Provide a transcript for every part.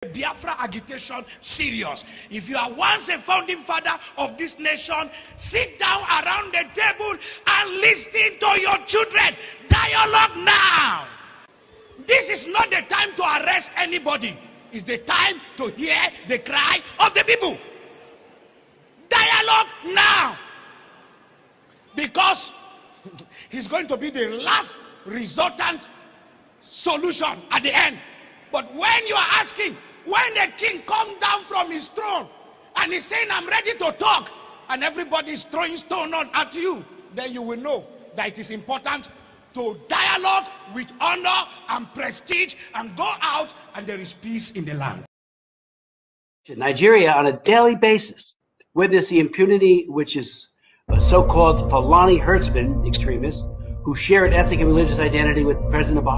Biafra agitation serious. If you are once a founding father of this nation, sit down around the table and listen to your children. Dialogue now. This is not the time to arrest anybody. It's the time to hear the cry of the people. Dialogue now. Because it's going to be the last resultant solution at the end. But when you are asking, when the king comes down from his throne and he's saying, I'm ready to talk, and everybody is throwing stone at you, then you will know that it is important to dialogue with honor and prestige and go out and there is peace in the land. Nigeria, on a daily basis, witness the impunity which is so-called Fulani herdsmen extremists who share an ethnic and religious identity with President Obama.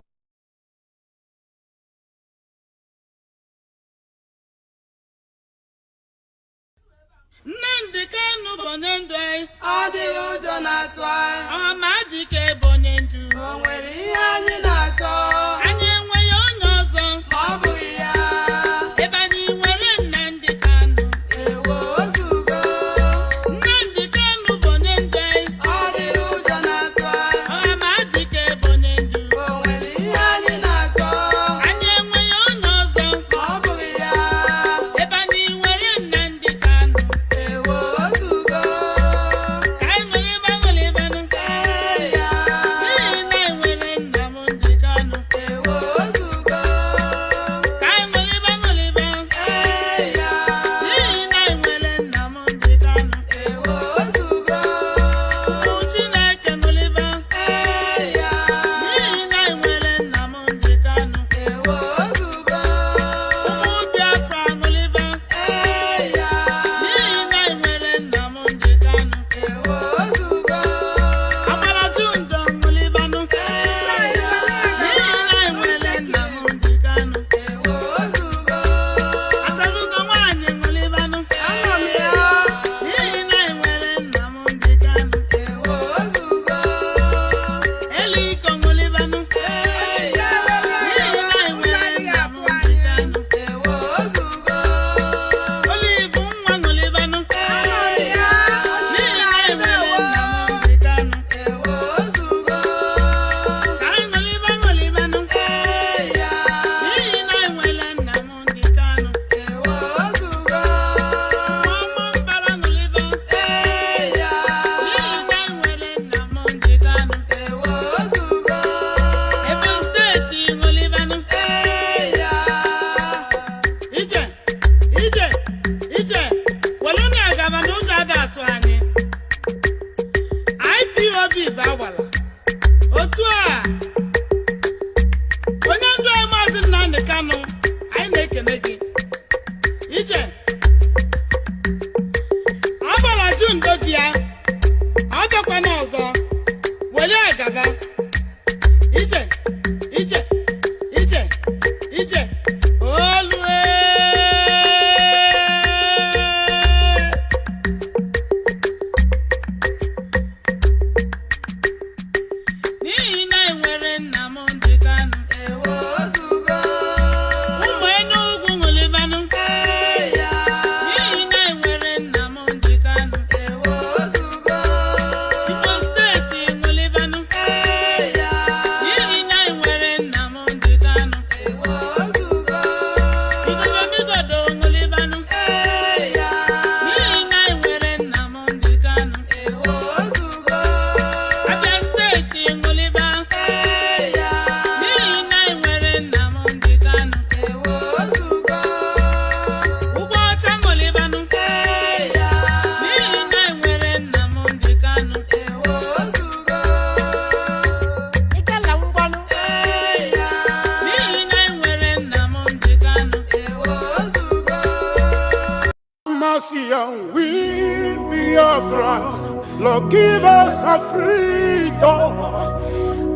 We BIAFRANS, Lord, give us a freedom.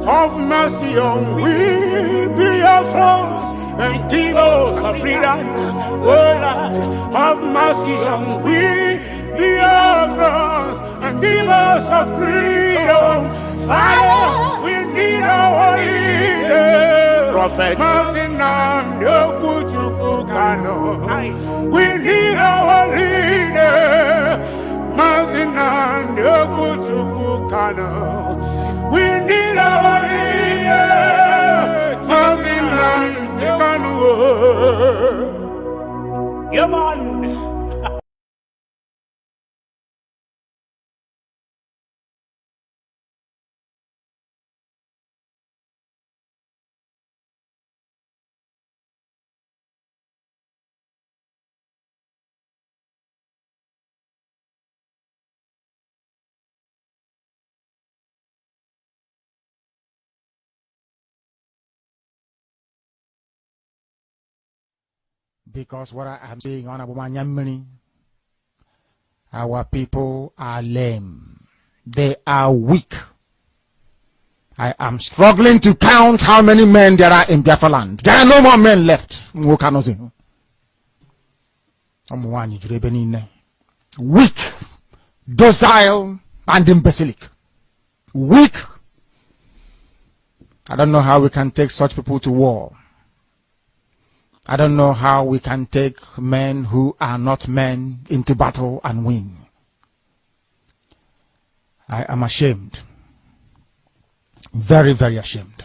Have mercy on we BIAFRANS and give us a freedom. Oh Lord, have mercy on we BIAFRANS and give us a freedom. Fire, we need our leader. prophet. We need our leader. We need our leader. Yeah, man. Because what I am saying, Honorable Manyamini, our people are lame. They are weak. I am struggling to count how many men there are in Biafra land. There are no more men left. Weak, docile, and imbecilic. Weak. I don't know how we can take such people to war. I don't know how we can take men who are not men into battle and win. I am ashamed. Very, very ashamed.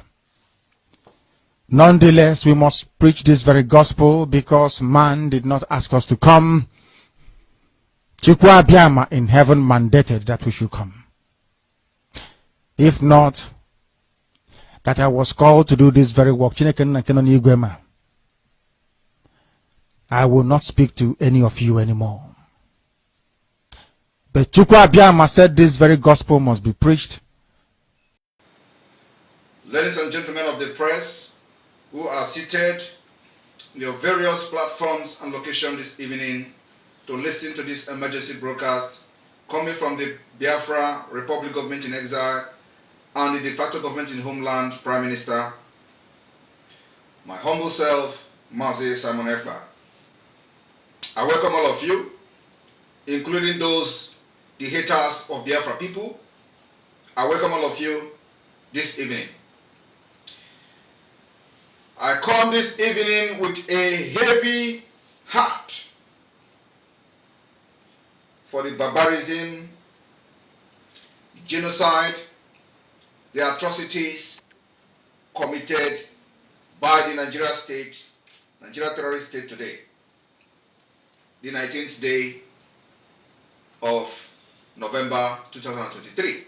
Nonetheless, we must preach this very gospel because man did not ask us to come. Chukwa Abiyama in heaven mandated that we should come. If not, that I was called to do this very work, I will not speak to any of you anymore. But Chukwu Abiyama said this very gospel must be preached. Ladies and gentlemen of the press who are seated in your various platforms and locations this evening to listen to this emergency broadcast coming from the Biafra Republic Government in Exile and the de facto government in Homeland Prime Minister, my humble self, Mazi Simon Ekpa. I welcome all of you, including those, the haters of Biafra people. I welcome all of you this evening. I come this evening with a heavy heart for the barbarism, genocide, the atrocities committed by the Nigeria terrorist state today, the 19th day of November 2023.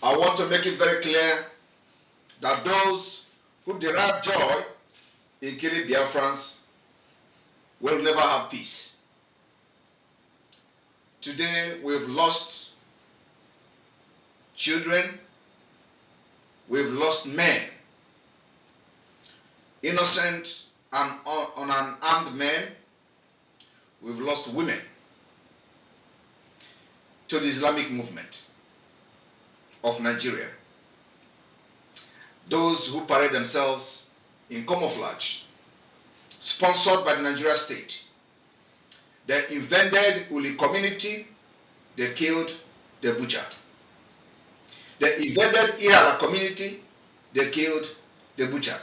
I want to make it very clear that those who derive joy in killing Biafrans will never have peace. Today we've lost children, we've lost men, innocent and unarmed men, we've lost women to the Islamic movement of Nigeria. Those who parade themselves in camouflage, sponsored by the Nigeria state. They invaded Uli community, they killed, they butchered. They invaded Ihara community, they killed, they butchered.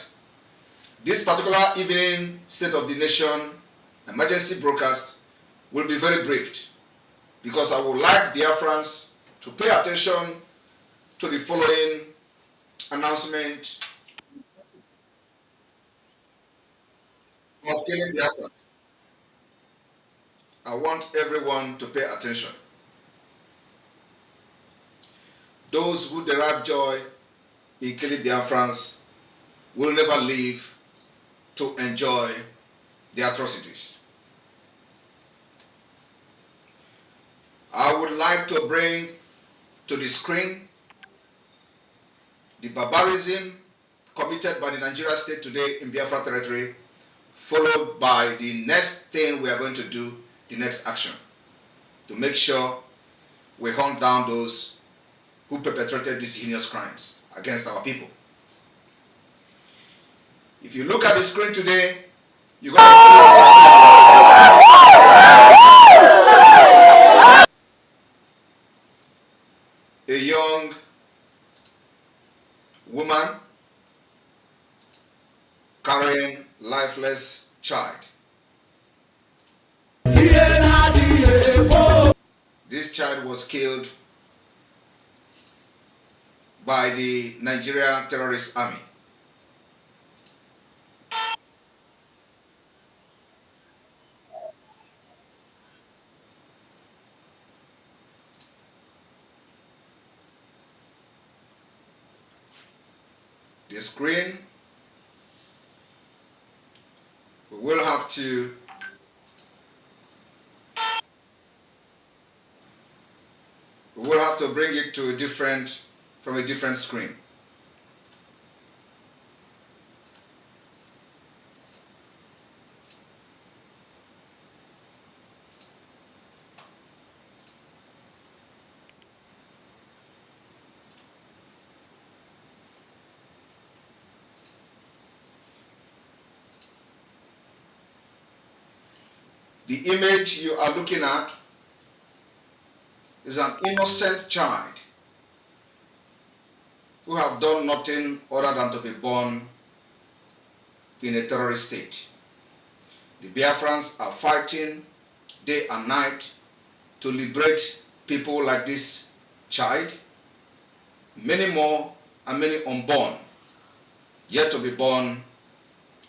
This particular evening State of the Nation emergency broadcast will be very brief because I would like Biafrans to pay attention to the following announcement of killing Biafrans. I want everyone to pay attention. Those who derive joy in killing Biafrans will never live to enjoy the atrocities. I would like to bring to the screen the barbarism committed by the Nigeria state today in Biafra territory, followed by the next thing we are going to do, the next action, to make sure we hunt down those who perpetrated these heinous crimes against our people. If you look at the screen today, you're going to a young woman lifeless child. This child was killed by the Nigerian terrorist army. The screen, we will have to bring it to a different screen. The image you are looking at is an innocent child who have done nothing other than to be born in a terrorist state. The Biafrans are fighting day and night to liberate people like this child, many more and many unborn, yet to be born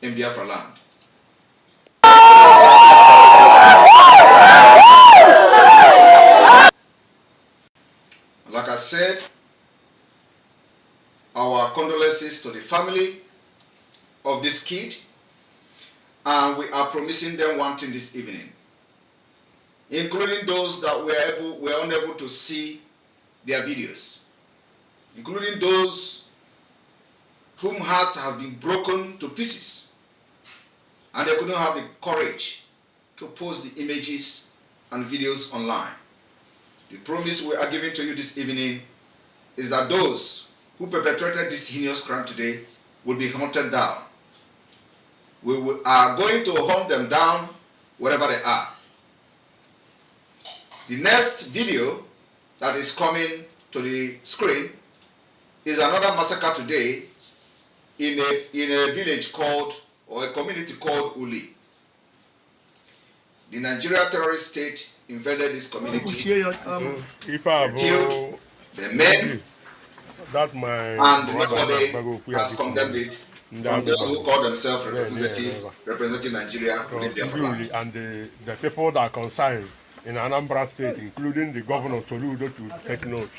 in Biafra land. Like I said, our condolences to the family of this kid, and we are promising them one thing this evening, including those that were unable to see their videos, including those whom heart have been broken to pieces and they couldn't have the courage to post the images and videos online. The promise we are giving to you this evening is that those who perpetrated this heinous crime today will be hunted down. We are going to hunt them down wherever they are. The next video that is coming to the screen is another massacre today in a village called, or a community called Uli. The Nigeria terrorist state invaded this community, killed the men, and nobody has condemned it from those who call themselves representing Nigeria within Biafra. And the people that are concerned in Anambra State, including the governor Soludo, to take note,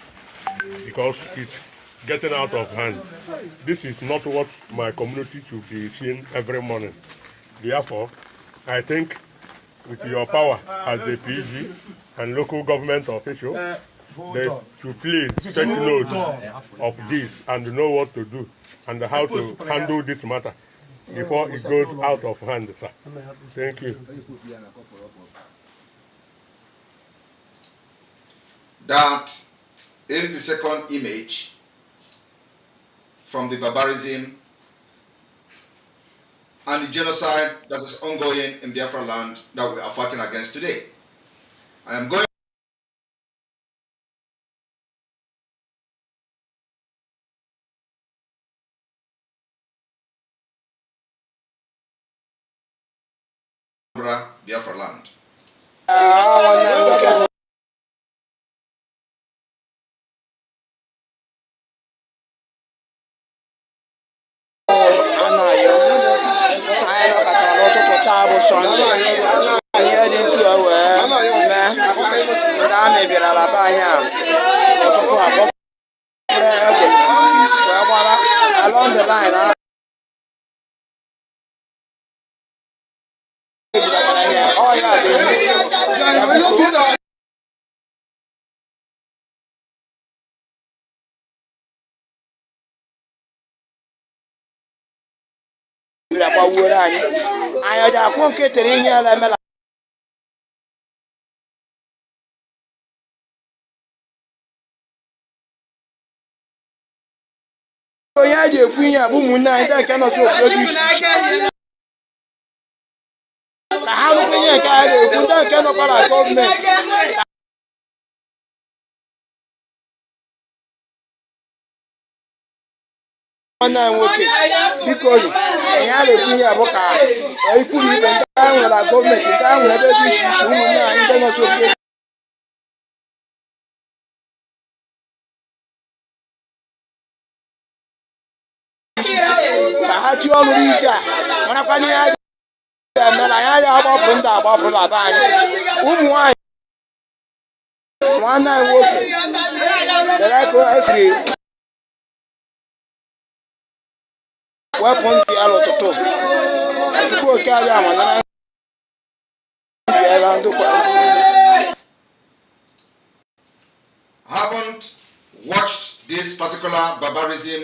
because it's getting out of hand. This is not what my community should be seeing every morning. Therefore, I think with your power as the PG and local government official, they should please take note of this and know what to do and how to handle this matter before it goes out of hand, sir. Thank you. That is the second image from the barbarism and the genocide that is ongoing in Biafra land that we are fighting against today. I am going to Biafra land. Along the line, oh yeah, nwanne anyị nwoke biko anyị na-ekwu ihe abụ ka ikwuru ibe ndị ahụ nwere gọọmenti ndị ahụ ebe dị iche iche ụmụnne anyị ndị nọsọ obodo ka ha tie ọnụ n'ike a marakwanye ya emere anyị anya agbapụ ndị agbapụla be anyị ụmụ nwaanyị nwanne anyị nwoke dere ka esiri wepụ ndị ya n'ụtụtụ tupu oke abịa amanara ndịela ndụkwa. Haven't watched this particular barbarism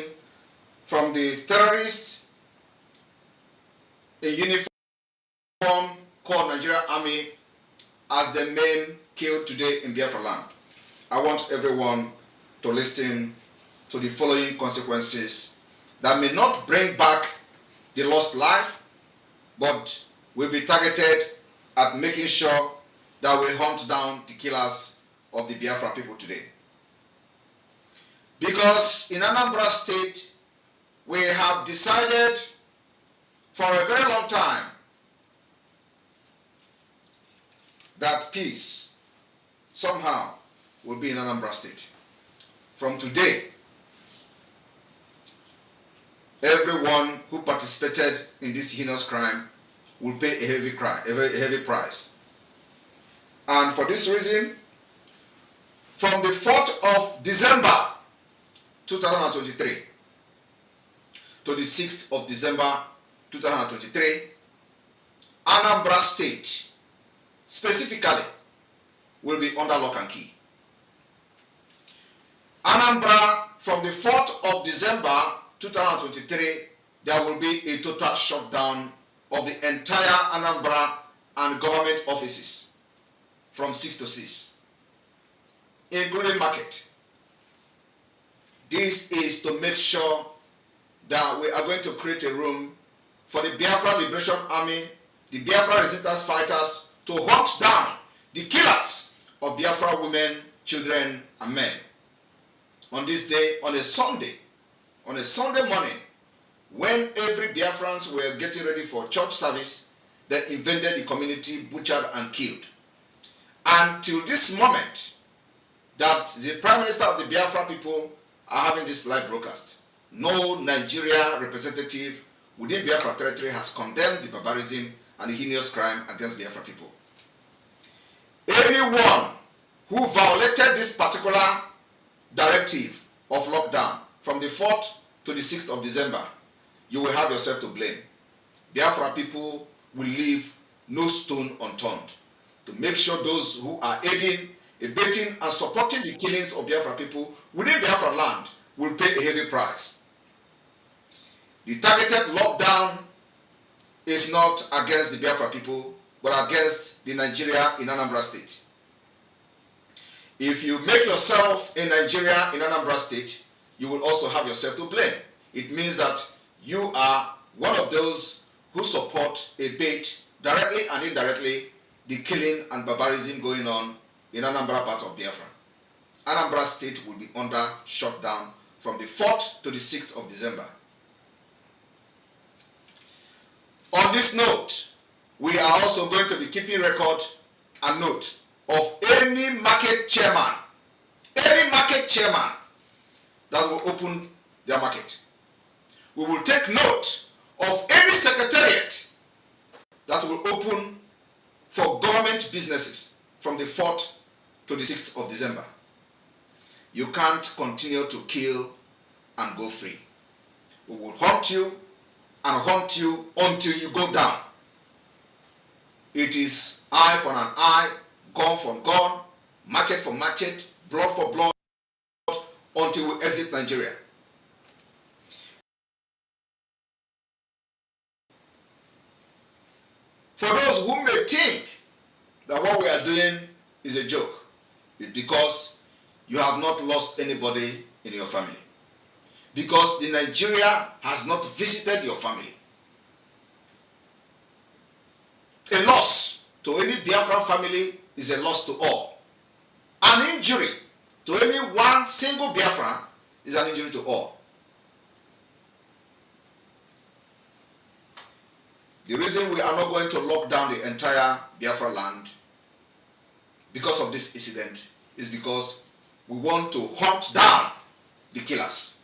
from the terrorists in uniform called Nigerian Army as the men killed today in Biafra land. I want everyone to listen to the following consequences that may not bring back the lost life, but will be targeted at making sure that we hunt down the killers of the Biafra people today. Because in Anambra State, we have decided for a very long time that peace somehow will be in Anambra State. From today, everyone who participated in this heinous crime will pay a heavy price. And for this reason, from the 4th of December 2023 to the 6th of December 2023, Anambra State specifically will be under lock and key. Anambra, from the 4th of December 2023, there will be a total shutdown of the entire Anambra and government offices from 6 to 6, including market. This is to make sure that we are going to create a room for the Biafra Liberation Army, the Biafra resistance fighters, to hunt down the killers of Biafra women, children, and men. On this day, on a Sunday morning, when every Biafrans were getting ready for church service, they invaded the community, butchered and killed. Until this moment, that the Prime Minister of the Biafra people are having this live broadcast, no Nigeria representative within Biafra territory has condemned the barbarism and the heinous crime against Biafra people. Anyone who violated this particular directive of lockdown from the 4th to the 6th of December, you will have yourself to blame. Biafra people will leave no stone unturned to make sure those who are aiding, abetting, and supporting the killings of Biafra people within Biafra land will pay a heavy price. The targeted lockdown is not against the Biafra people, but against the Nigeria in Anambra State. If you make yourself in Nigeria in Anambra State, you will also have yourself to blame. It means that you are one of those who support, abet, directly and indirectly, the killing and barbarism going on in Anambra part of Biafra. Anambra State will be under shutdown from the 4th to the 6th of December. On this note, we are also going to be keeping record and note of any market chairman that will open their market. We will take note of any secretariat that will open for government businesses from the 4th to the 6th of December. You can't continue to kill and go free. We will hunt you and hunt you until you go down. It is eye for an eye, gun for gun, machete for machete, blood for blood, until we exit Nigeria. For those who may think that what we are doing is a joke, it's because you have not lost anybody in your family. Because the Nigeria has not visited your family. A loss to any Biafran family is a loss to all. An injury to any one single Biafran is an injury to all. The reason we are not going to lock down the entire Biafra land because of this incident is because we want to hunt down the killers.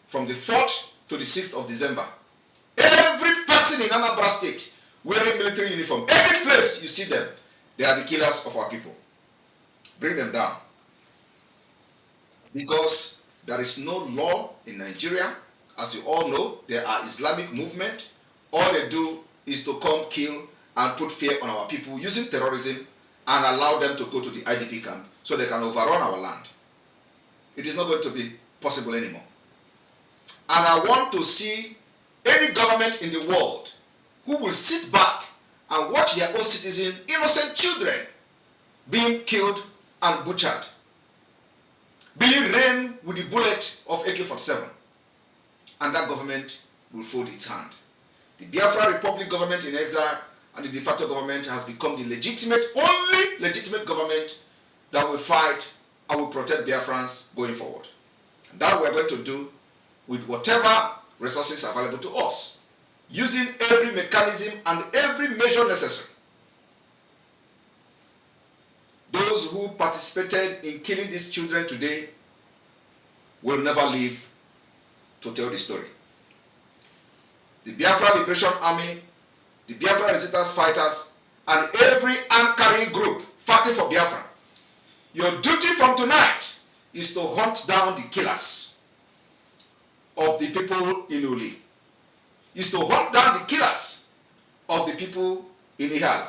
From the 4th to the 6th of December, every person in Anambra State wearing military uniform, every place you see them, they are the killers of our people. Bring them down. Because there is no law in Nigeria. As you all know, they are Islamic movement. All they do is to come kill and put fear on our people using terrorism and allow them to go to the IDP camp so they can overrun our land. It is not going to be possible anymore. And I want to see any government in the world who will sit back and watch their own citizens, innocent children, being killed and butchered, being rained with the bullet of AK-47. And that government will fold its hand. The Biafra Republic government in exile and the de facto government has become the legitimate, only legitimate government that will fight and will protect Biafrans going forward. And that we're going to do with whatever resources are available to us, using every mechanism and every measure necessary. Those who participated in killing these children today will never live to tell the story. The Biafra Liberation Army, the Biafra Resistance Fighters, and every anchoring group fighting for Biafra, your duty from tonight is to hunt down the killers of the people in Uli, is to hunt down the killers of the people in Ihala.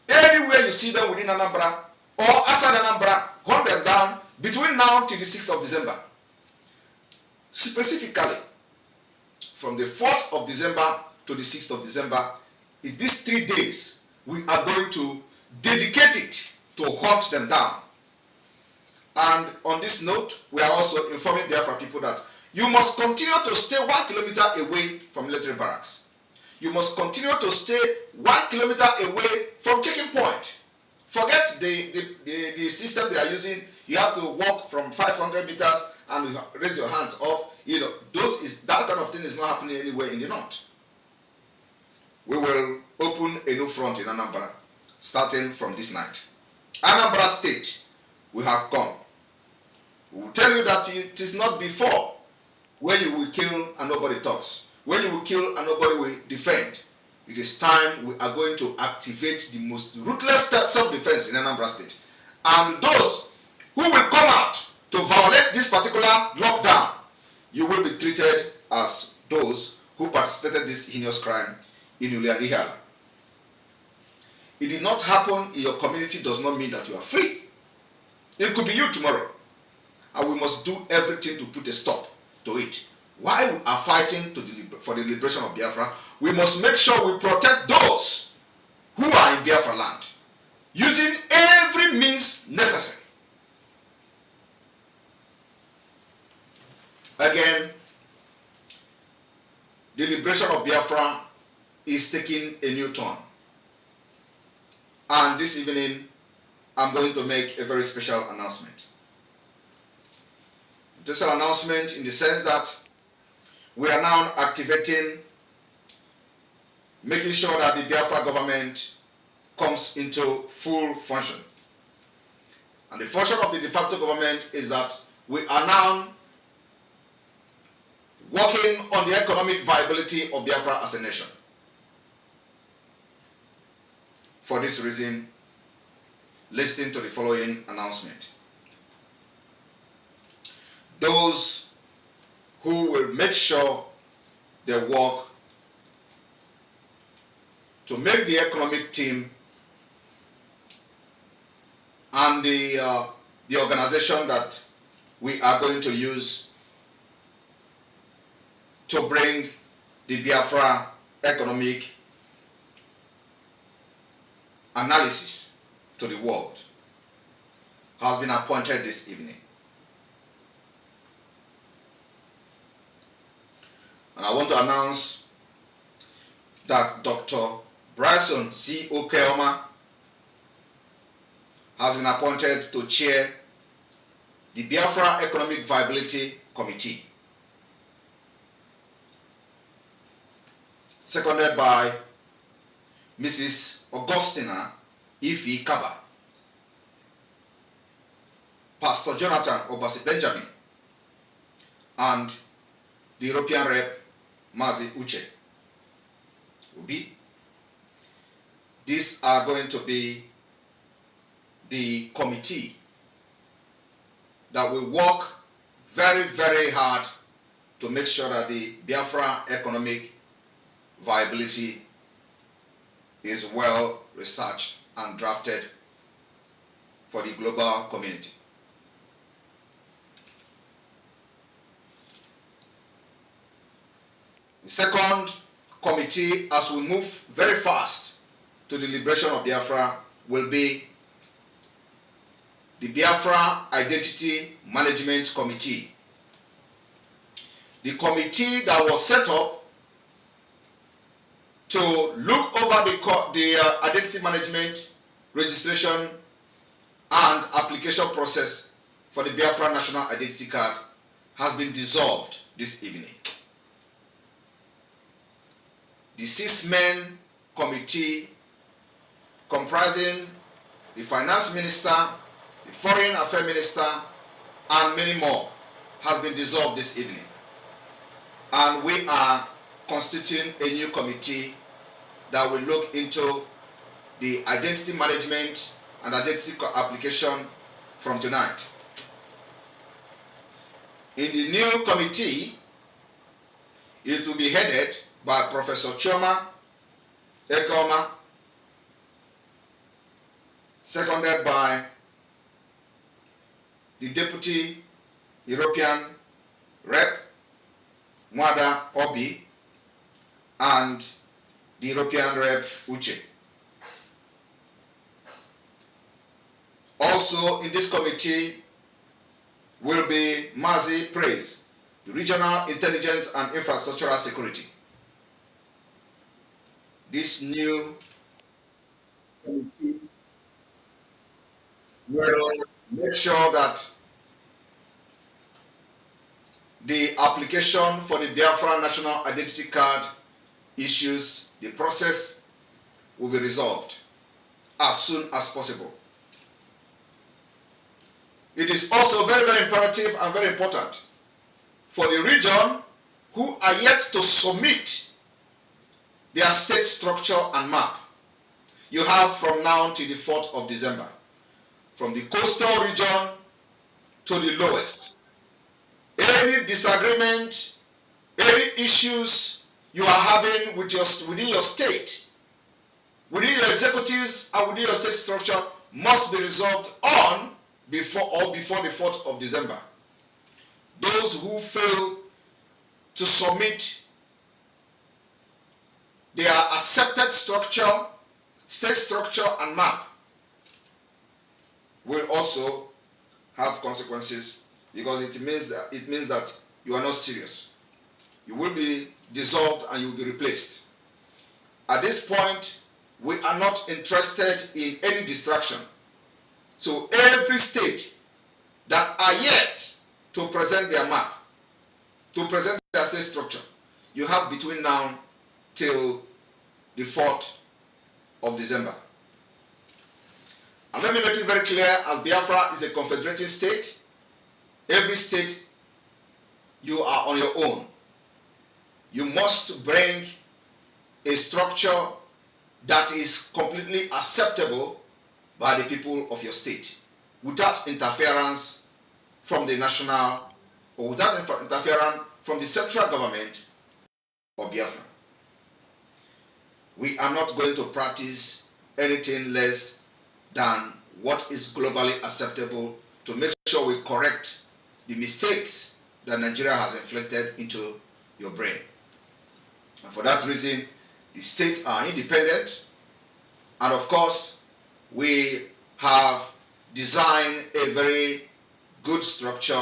Anywhere you see them within Anambra or outside Anambra, hunt them down between now till the 6th of December. Specifically, from the 4th of December to the 6th of December, is these 3 days we are going to dedicate it to hunt them down. And on this note, we are also informing Biafra people that you must continue to stay 1 kilometer away from military barracks. You must continue to stay 1 kilometer away from checking point. Forget the system they are using. You have to walk from 500 meters and raise your hands up. You know, that kind of thing is not happening anywhere in the north. We will open a new front in Anambra, starting from this night. Anambra State, we have come. We will tell you that it is not before when you will kill and nobody talks, when you will kill and nobody will defend. It is time we are going to activate the most ruthless self-defense in Anambra State. And those who will come out to violate this particular lockdown, you will be treated as those who participated in this heinous crime in Ulianihala. It did not happen in your community does not mean that you are free. It could be you tomorrow. And we must do everything to put a stop to it. While we are fighting for the liberation of Biafra, we must make sure we protect those who are in Biafra land, using every means necessary. Again, the liberation of Biafra is taking a new turn. And this evening, I'm going to make a very special announcement. This is an announcement in the sense that we are now activating, making sure that the Biafra government comes into full function. And the function of the de facto government is that we are now working on the economic viability of Biafra as a nation. For this reason, listen to the following announcement. Those who will make sure they work to make the economic team and the organization that we are going to use to bring the Biafra economic analysis to the world has been appointed this evening. And I want to announce that Dr. Bryson C. Okeoma has been appointed to chair the Biafra Economic Viability Committee, seconded by Mrs. Augustina Ifi Kaba, Pastor Jonathan Obasi Benjamin, and the European Rep Mazi Uche Ubi. These are going to be the committee that will work very, very hard to make sure that the Biafra economic viability is well researched and drafted for the global community. The second committee, as we move very fast to the liberation of Biafra, will be the Biafra Identity Management Committee. The committee that was set up to look over the identity management, registration, and application process for the Biafra National Identity Card has been dissolved this evening. The 6-man committee comprising the Finance Minister, the Foreign Affairs Minister, and many more has been dissolved this evening. And we are constituting a new committee that will look into the identity management and identity application from tonight. In the new committee, it will be headed by Professor Chioma Ekoma, seconded by the Deputy European Rep Mwada Obi and the European Rep Uche. Also in this committee will be Mazi Praise, the Regional Intelligence and Infrastructural Security. This new committee will make sure that the application for the Biafra National Identity Card issues, the process will be resolved as soon as possible. It is also very, very imperative and very important for the region who are yet to submit their state structure and map. You have from now to the 4th of December, from the coastal region to the lowest. Any disagreement, any issues you are having with within your state, within your executives and within your state structure must be resolved before the 4th of December. Those who fail to submit their accepted structure, state structure and map will also have consequences, because it means that you are not serious. You will be dissolved and you will be replaced. At this point, we are not interested in any distraction. So every state that are yet to present their map, to present their state structure, you have between now till the 4th of December. And let me make it very clear, as Biafra is a confederating state, every state, you are on your own. You must bring a structure that is completely acceptable by the people of your state, without interference from the national, or without interference from the central government of Biafra. We are not going to practice anything less than what is globally acceptable to make sure we correct the mistakes that Nigeria has inflicted into your brain. And for that reason, the states are independent, and of course, we have designed a very good structure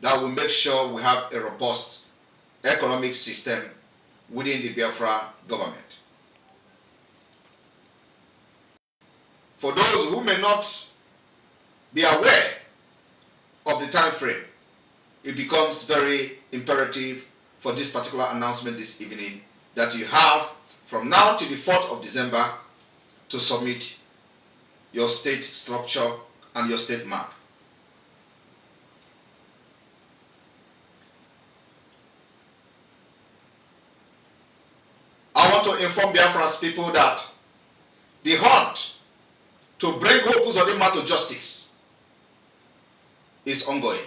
that will make sure we have a robust economic system within the Biafra government. For those who may not be aware of the time frame, it becomes very imperative for this particular announcement this evening that you have from now to the 4th of December to submit your state structure and your state map. I want to inform Biafran's people that the hunt to bring Hope Uzodimma to justice is ongoing.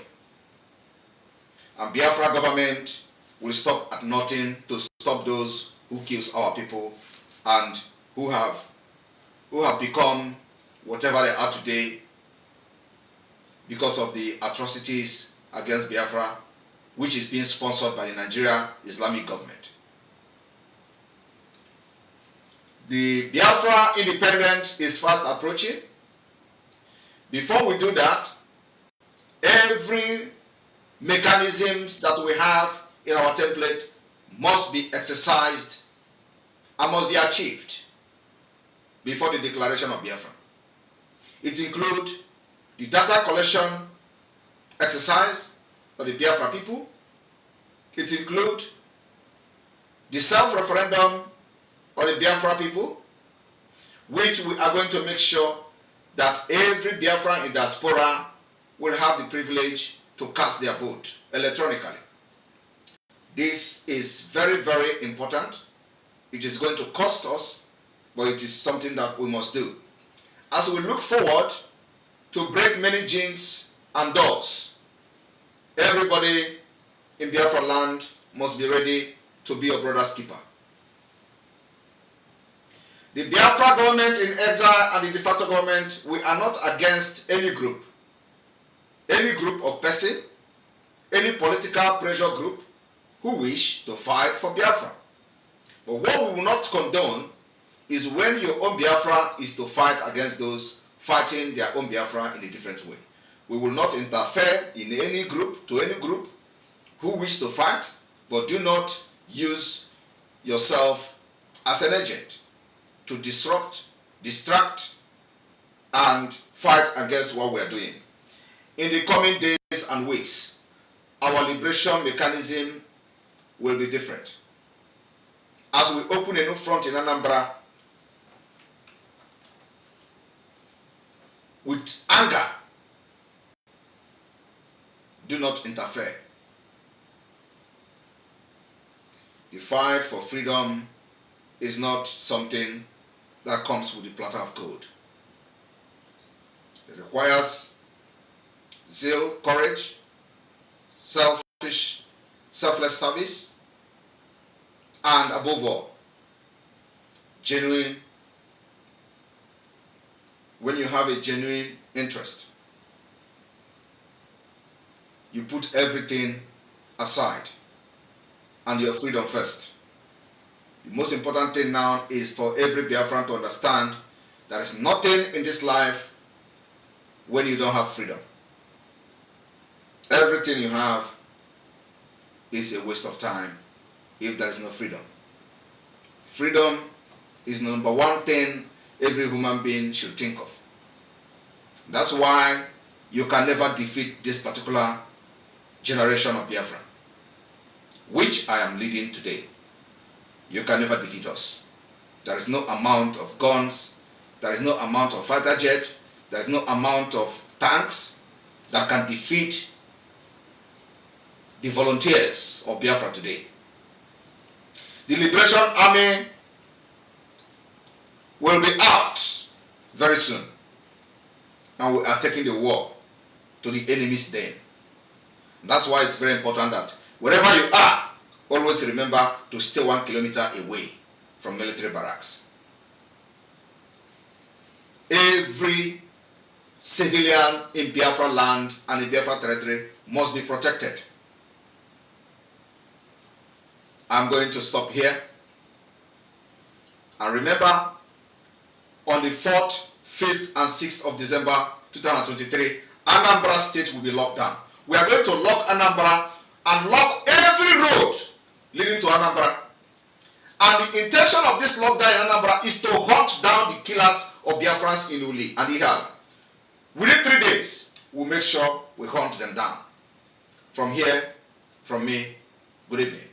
And Biafra government will stop at nothing to stop those who kills our people and who have become whatever they are today because of the atrocities against Biafra, which is being sponsored by the Nigeria Islamic government. The Biafra independence is fast approaching. Before we do that, every mechanisms that we have in our template must be exercised and must be achieved before the declaration of Biafra. It includes the data collection exercise of the Biafra people. It includes the self-referendum of the Biafra people, which we are going to make sure that every Biafran in diaspora will have the privilege to cast their vote electronically. This is very, very important. It is going to cost us, but it is something that we must do. As we look forward to break many jinx and doors, everybody in Biafra land must be ready to be your brother's keeper. The Biafra government in exile and the de facto government, we are not against any group of person, any political pressure group who wish to fight for Biafra. But what we will not condone is when your own Biafra is to fight against those fighting their own Biafra in a different way. We will not interfere in any group who wish to fight, but do not use yourself as an agent to disrupt, distract, and fight against what we are doing. In the coming days and weeks, our liberation mechanism will be different. As we open a new front in Anambra with anger, do not interfere. The fight for freedom is not something that comes with a platter of gold. It requires zeal, courage, selfless service, and above all, when you have a genuine interest, you put everything aside and your freedom first. The most important thing now is for every Biafran to understand there is nothing in this life when you don't have freedom. Everything you have is a waste of time if there is no freedom. Freedom is the number one thing every human being should think of. That's why you can never defeat this particular generation of Biafra, which I am leading today. You can never defeat us. There is no amount of guns, there is no amount of fighter jet, there is no amount of tanks that can defeat the volunteers of Biafra today. The Liberation Army will be out very soon, and we are taking the war to the enemy's den. That's why it's very important that wherever you are, always remember to stay 1 kilometer away from military barracks. Every civilian in Biafra land and in Biafra territory must be protected. I'm going to stop here. And remember, on the 4th, 5th, and 6th of December 2023, Anambra State will be locked down. We are going to lock Anambra and lock every road leading to Anambra. And the intention of this lockdown in Anambra is to hunt down the killers of Biafrans in Uli and Ihala. Within 3 days, we'll make sure we hunt them down. From here, from me, good evening.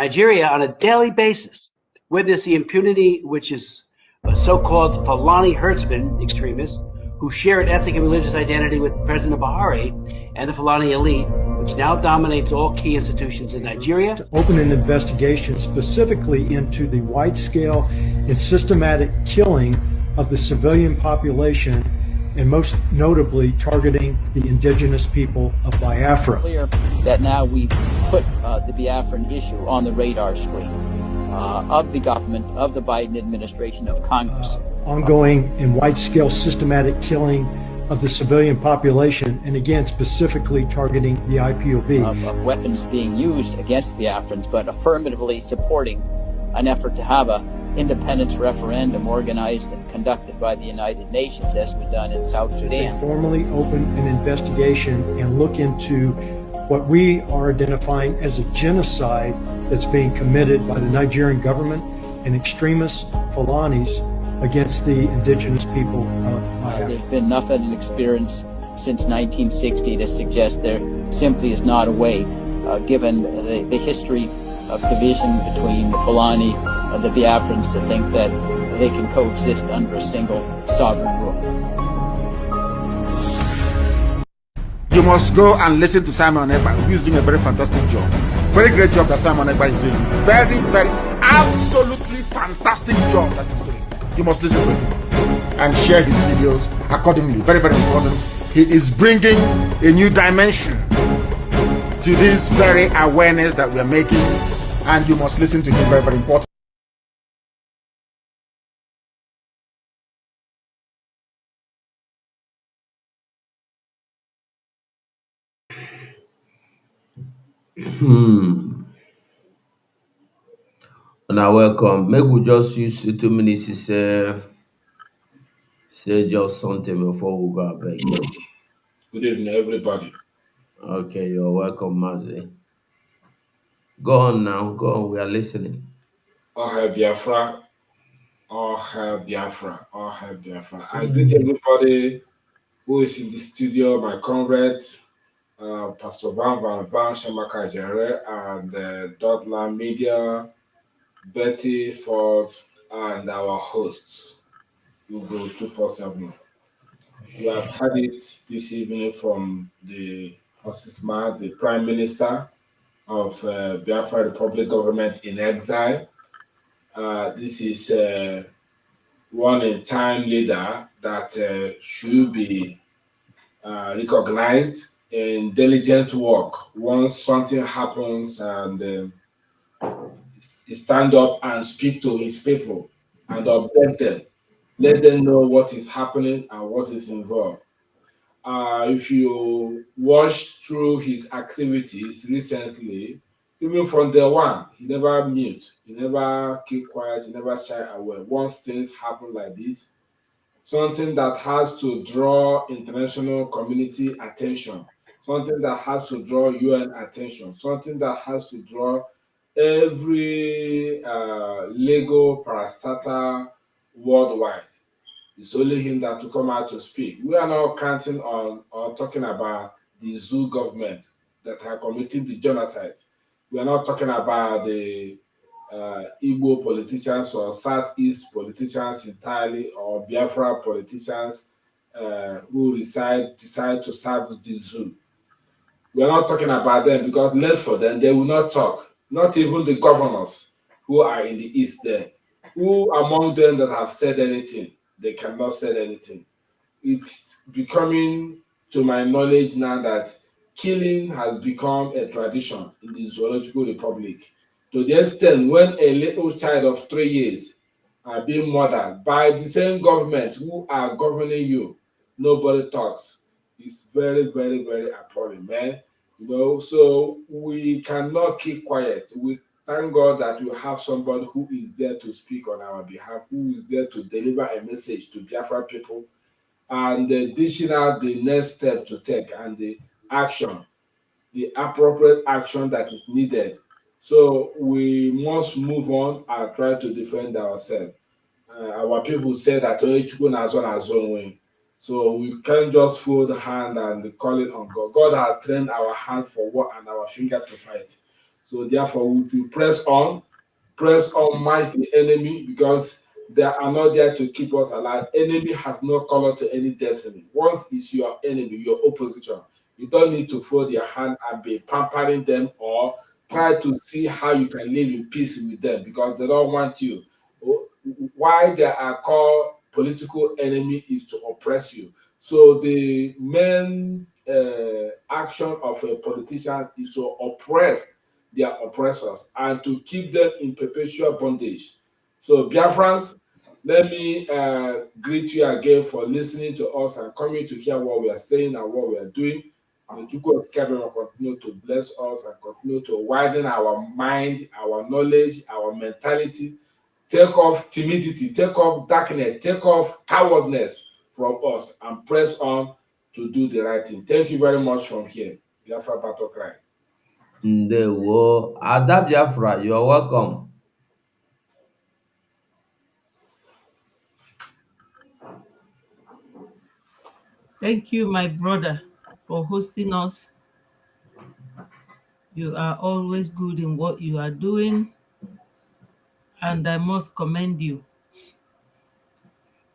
Nigeria, on a daily basis, witness the impunity which is so-called Fulani herdsmen extremists who shared ethnic and religious identity with President Buhari and the Fulani elite, which now dominates all key institutions in Nigeria. To open an investigation specifically into the wide-scale and systematic killing of the civilian population, and most notably targeting the indigenous people of Biafra. Clear that now we've put the Biafran issue on the radar screen of the government, of the Biden administration, of Congress. Ongoing and wide-scale systematic killing of the civilian population, and again specifically targeting the IPOB. Of weapons being used against Biafrans, but affirmatively supporting an effort to have a independence referendum organized and conducted by the United Nations, as we've done in South Sudan. They formally open an investigation and look into what we are identifying as a genocide that's being committed by the Nigerian government and extremist Fulanis against the indigenous people of Biafra. There's been enough of an experience since 1960 to suggest there simply is not a way, given the history of division between the Fulani and the Biafrans, to think that they can coexist under a single sovereign roof. You must go and listen to Simon Ekpa, who is doing a very fantastic job. Very great job that Simon Ekpa is doing. Very, very, absolutely fantastic job that he's doing. You must listen to him and share his videos accordingly. Very, very important. He is bringing a new dimension to this very awareness that we are making, and you must listen to him. Very, very important. Now welcome. Maybe we just use 2 minutes to say just something before we go back. Good evening, everybody. Okay, you're welcome, Mazi. Go on now. Go on. We are listening. All hail Biafra. All hail Biafra. All hail Biafra. I greet everybody who is in the studio, my comrades, Pastor Van Shamaka Jere, and Dotla Media, Betty Ford, and our hosts, Google 247. We have had it this evening from the Osisma, the Prime Minister of Biafra Republic Government in exile. This is one in-time leader that should be recognized in diligent work. Once something happens and he stand up and speak to his people and update them, let them know what is happening and what is involved. If you watch through his activities recently, even from day one, he never mute, he never keep quiet, he never shy away. Once things happen like this, something that has to draw international community attention, something that has to draw UN attention, something that has to draw every legal parastatal worldwide. It's only him that to come out to speak. We are not counting on or talking about the zoo government that are committing the genocide. We are not talking about the Igbo politicians or Southeast politicians entirely, or Biafra politicians who decide to serve the zoo. We are not talking about them, because left for them, they will not talk. Not even the governors who are in the East there. Who among them that have said anything? They cannot say anything. It's becoming, to my knowledge now, that killing has become a tradition in the Zoological Republic. To the extent when a little child of 3 years are being murdered by the same government who are governing you, nobody talks. It's very, very, very appalling, man. You know, so we cannot keep quiet. We thank God that we have somebody who is there to speak on our behalf, who is there to deliver a message to Biafra people, and dishing out the next step to take and the action, the appropriate action that is needed. So we must move on and try to defend ourselves. Our people say that so we can't just fold the hand and call it on God. God has trained our hand for war and our finger to fight. So therefore, we should press on, match the enemy, because they are not there to keep us alive. Enemy has no color to any destiny. Once it's your enemy, your opposition, you don't need to fold your hand and be pampering them or try to see how you can live in peace with them, because they don't want you. Why they are called political enemy is to oppress you. So the main action of a politician is to oppress their oppressors and to keep them in perpetual bondage. So Biafrans, let me greet you again for listening to us and coming to hear what we are saying and what we are doing. May Chukwu continue to bless us and continue to widen our mind, our knowledge, our mentality. Take off timidity, take off darkness, take off cowardness from us and press on to do the right thing. Thank you very much from here. Biafra Battle Cry. Ndewo. Ada Biafra, you're welcome. Thank you, my brother, for hosting us. You are always good in what you are doing, and I must commend you.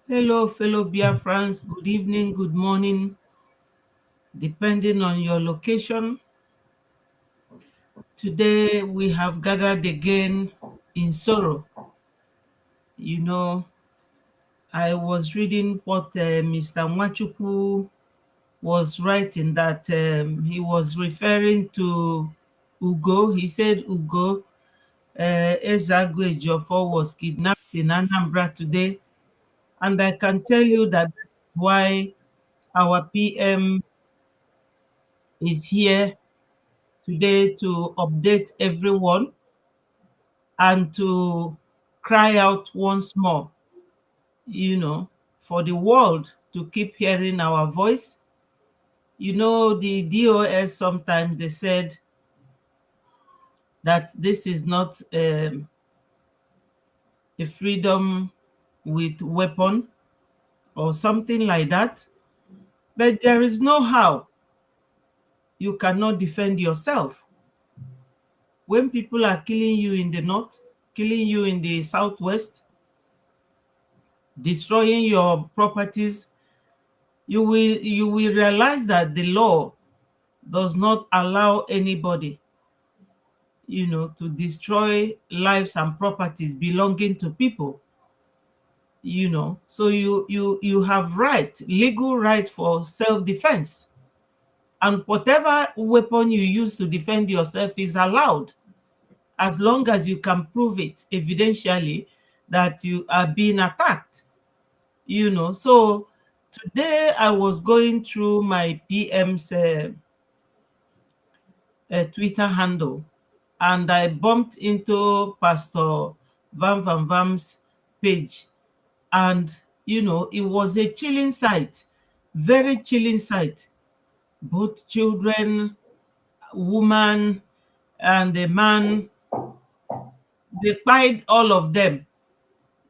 Hello, fellow Biafrans. Good evening, good morning, depending on your location. Today, we have gathered again in sorrow. You know, I was reading what Mr. Nwachukwu was writing, that he was referring to Ugo. He said Ugo Ezagwe Ejiofor was kidnapped in Anambra today. And I can tell you that that's why our PM is here today to update everyone and to cry out once more, you know, for the world to keep hearing our voice. You know, the DOS sometimes they said that this is not a freedom with weapon or something like that. But there is no how you cannot defend yourself. When people are killing you in the north, killing you in the southwest, destroying your properties, you will realize that the law does not allow anybody, you know, to destroy lives and properties belonging to people. You know, so you have right, legal right for self-defense. And whatever weapon you use to defend yourself is allowed, as long as you can prove it evidentially that you are being attacked. You know, so today I was going through my PM's Twitter handle, and I bumped into Pastor Van Van Vam's page. And, you know, it was a chilling sight, very chilling sight. Both children, woman, and a man, they fight all of them.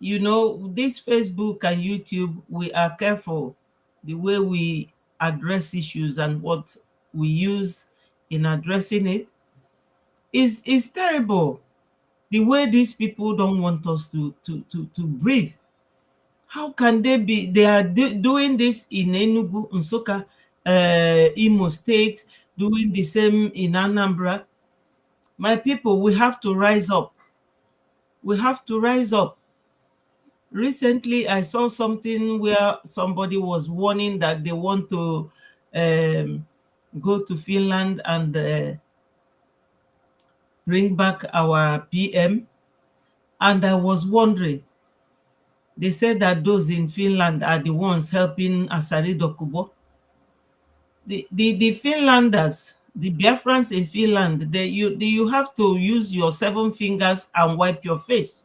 You know, this Facebook and YouTube, we are careful the way we address issues, and what we use in addressing it is terrible. The way these people don't want us to breathe. How can they are doing this in Enugu, Nsukka, Imo State, doing the same in Anambra? My people, we have to rise up. We have to rise up. Recently, I saw something where somebody was warning that they want to go to Finland and bring back our PM. And I was wondering, they said that those in Finland are the ones helping Asari Dokubo. The Finlanders, the Biafrans in Finland, you have to use your 7 fingers and wipe your face.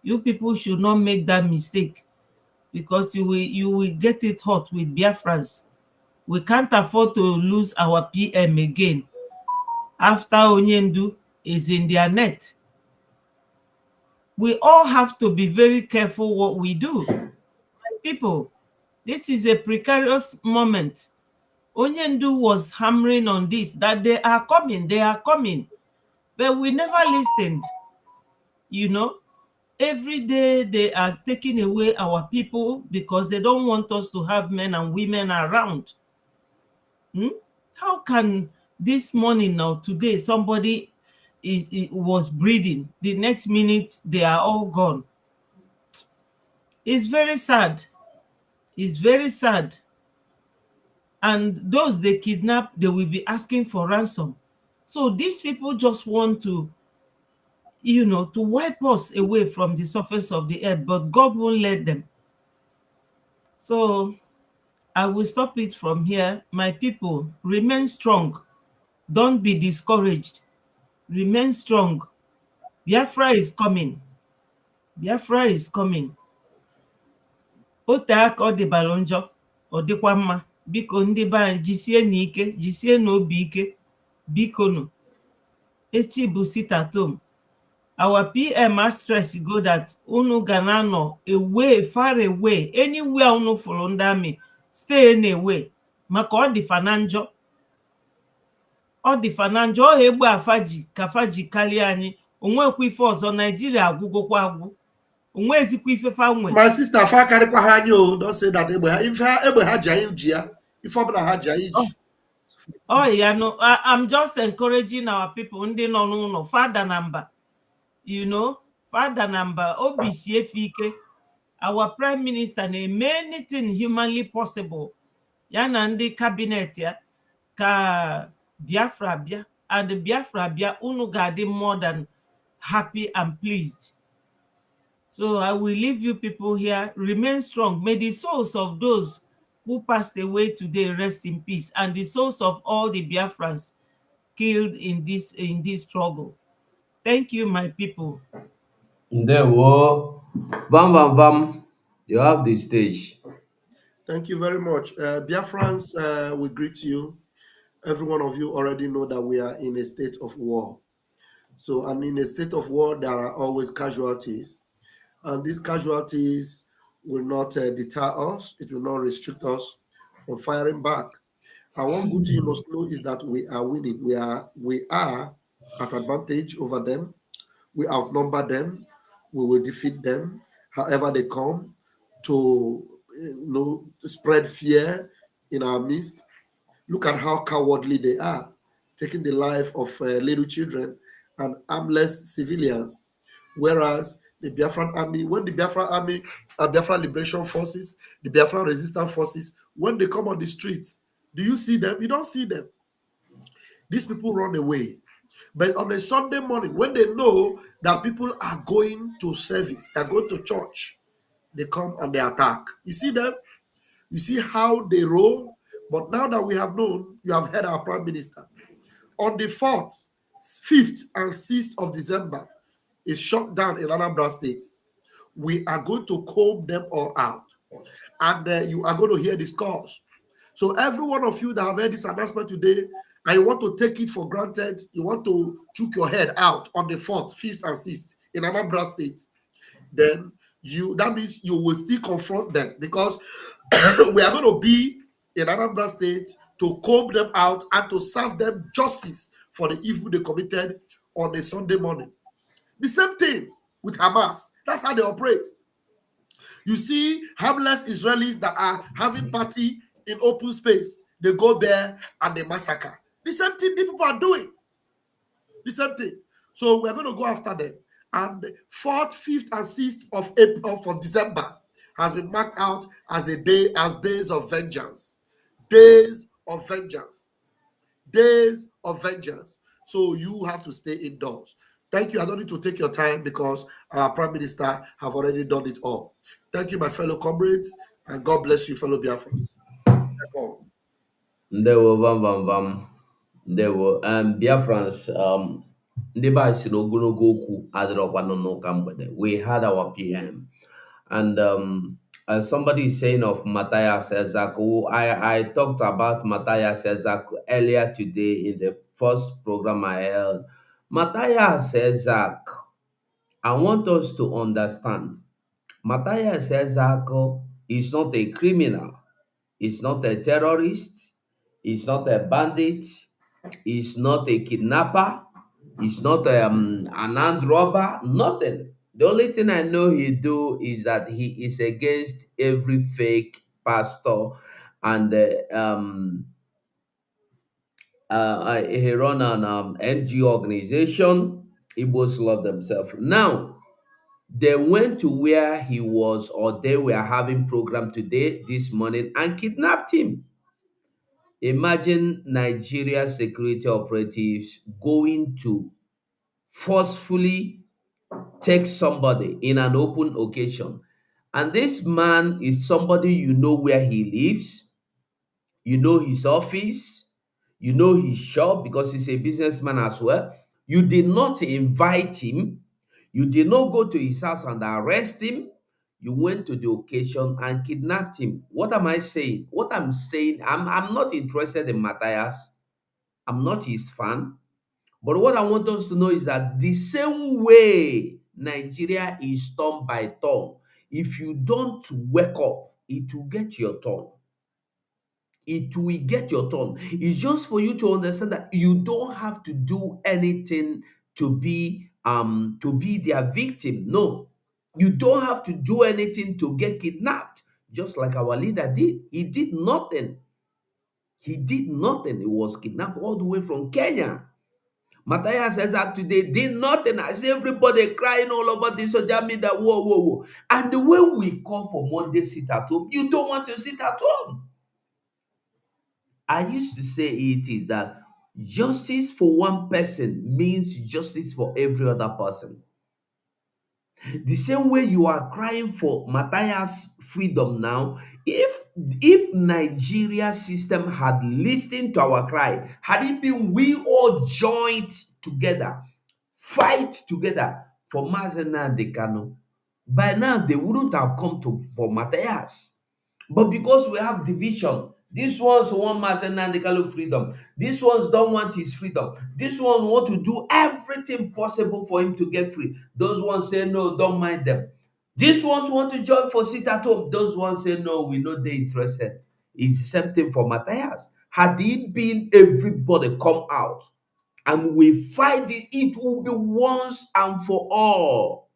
You people should not make that mistake, because you will get it hot with Biafrans. We can't afford to lose our PM again after Onyendu is in their net. We all have to be very careful what we do. People, this is a precarious moment. Onyendu was hammering on this, that they are coming. But but we never listened. You know, every day they are taking away our people because they don't want us to have men and women around. How can this morning or today somebody was breathing, the next minute they are all gone? It's very sad. It's very sad. And those they kidnap, they will be asking for ransom. So these people just want to, to wipe us away from the surface of the earth, but God won't let them. So I will stop it from here. My people, remain strong. Don't be discouraged. Remain strong. Biafra is coming. Biafra is coming. Ote aka ọ dịbara njọ, ọ dịkwa mma. Biko ndị be anyị jisie n'ike, jisie n'obi ike. Biko nụ. Echi bụ sit at home. Our PM has stress go that unu ga na-anọ away, far away, anywhere unu fụrụ ndị amị, stay in away. Maka ọ dịfa na njọ. Ọ dịfa na njọ, ọ egbe afaji ka faji karịa anyị. Onwekwa ife ọzọ, Nigeria agwụgokwa agwụ. Onwezikwa ife fa nwe. My sister, fa karịkwa ha anyị o. Don't say that egbe ha ji anyị ji ya. Ife ọbụla ha ji anyị ji. Oh yeah, no, I'm just encouraging our people. Ndị nọ n'ụlọ, Father number. Father number, OBCFike, our Prime Minister, na-eme anything humanly possible. Ya na ndị cabinet ya, ka Biafra bịa, and the Biafra bịa, unu ga-adị more than happy and pleased. So I will leave you people here. Remain strong. May the souls of those who passed away today rest in peace, and the souls of all the Biafrans killed in this struggle. Thank you, my people. Ndewo. Bam bam bam. You have the stage. Thank you very much. Biafrans, we greet you. Every one of you already know that we are in a state of war. So, and in a state of war, there are always casualties. And these casualties will not deter us. It will not restrict us from firing back. And one good thing you must know is that we are winning. We are at advantage over them. We outnumber them. We will defeat them, however they come, to spread fear in our midst. Look at how cowardly they are, taking the life of little children and armless civilians. Whereas the Biafran army, when the Biafran army, Biafran Liberation Forces, the Biafran Resistance Forces, when they come on the streets, do you see them? You don't see them. These people run away. But on a Sunday morning, when they know that people are going to service, they're going to church, they come and they attack. You see them? You see how they roll? But now that we have known, you have heard our Prime Minister. On the 4th, 5th, and 6th of December, is shut down in Anambra State. We are going to comb them all out. And you are going to hear the scores. So every one of you that have heard this announcement today, and you want to take it for granted, you want to choke your head out on the 4th, 5th, and 6th in Anambra State, then that means you will still confront them, because we are going to be in Anambra State to comb them out and to serve them justice for the evil they committed on a Sunday morning. The same thing with Hamas. That's how they operate. You see harmless Israelis that are having party in open space. They go there and they massacre. The same thing the people are doing. The same thing. So we're going to go after them. And 4th, 5th, and 6th of December has been marked out as days of vengeance. Days of vengeance. Days of vengeance. So you have to stay indoors. Thank you. I don't need to take your time because our Prime Minister have already done it all. Thank you, my fellow comrades, and God bless you, fellow Biafrans. Ndewo bam bam bam. Ndewo. Biafrans, ndị be anyị si n'ogologo okwu adịrọkwanụ n'ụka mgbede. We had our PM. And as somebody is saying of Matthias Ezaku, I talked about Matthias Ezaku earlier today in the first program I held. Matthias Ezaku, I want us to understand, Matthias Ezaku is not a criminal, he's not a terrorist, he's not a bandit, he's not a kidnapper, He's not an armed robber, nothing. The only thing I know he do is that he is against every fake pastor, and he run an NGO organization. Igbos love themselves. Now, they went to where he was, or they were having program today, this morning, and kidnapped him. Imagine Nigeria security operatives going to forcefully take somebody in an open occasion. And this man is somebody, you know where he lives, you know his office, you know his shop because he's a businessman as well. You did not invite him, you did not go to his house and arrest him. You went to the occasion and kidnapped him. What am I saying? What I'm saying, I'm not interested in Matthias. I'm not his fan. But what I want us to know is that the same way Nigeria is turn by turn, if you don't wake up, it will get your turn. It will get your turn. It's just for you to understand that you don't have to do anything to be their victim. No, you don't have to do anything to get kidnapped. Just like our leader did. He did nothing. He did nothing. He was kidnapped all the way from Kenya. Matthias says that today did nothing. I see everybody crying all over the social media. Whoa, whoa, whoa. And the way we call for Monday sit at home, you don't want to sit at home. I used to say it is that justice for one person means justice for every other person. The same way you are crying for Matthias' freedom now, if Nigeria system had listened to our cry, had it been we all joined together, fight together for Mazena Dekano, by now they wouldn't have come to for Matthias. But because we have division, these ones want Mazena Dekano freedom, these ones don't want his freedom, this one want to do everything possible for him to get free. Those ones say no, don't mind them. These ones want to join for sit at home. Those ones say no, we know they're interested. It's the same thing for Matthias. Had it been everybody come out and we fight this, it will be once and for all.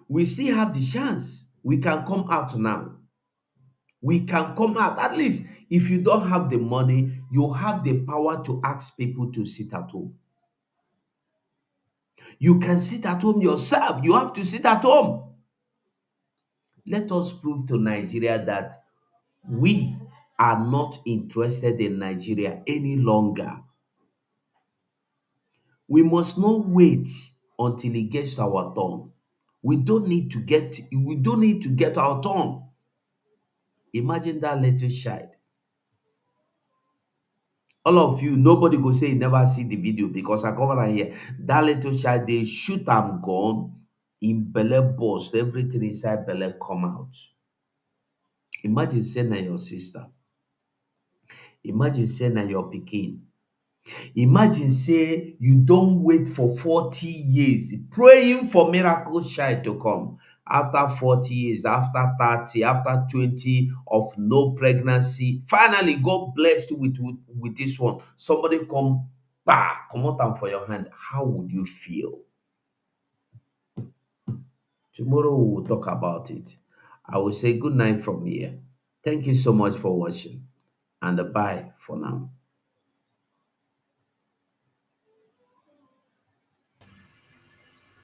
We still have the chance. We can come out now. We can come out. At least if you don't have the money, you have the power to ask people to sit at home. You can sit at home yourself. You have to sit at home. Let us prove to Nigeria that we are not interested in Nigeria any longer. We must not wait until it gets our turn. We don't need to get our turn. Imagine that little child. All of you, nobody go say you never see the video because I cover here. That little child, they shoot am gun, in belle burst, everything inside belle come out. Imagine saying na your sister. Imagine saying na your pikin. Imagine say you don't wait for 40 years praying for miracle child to come. After 40 years, after 30, after 20 of no pregnancy, finally God blessed you with this one. Somebody come out for your hand. How would you feel? Tomorrow we will talk about it. I will say good night from here. Thank you so much for watching, and bye for now.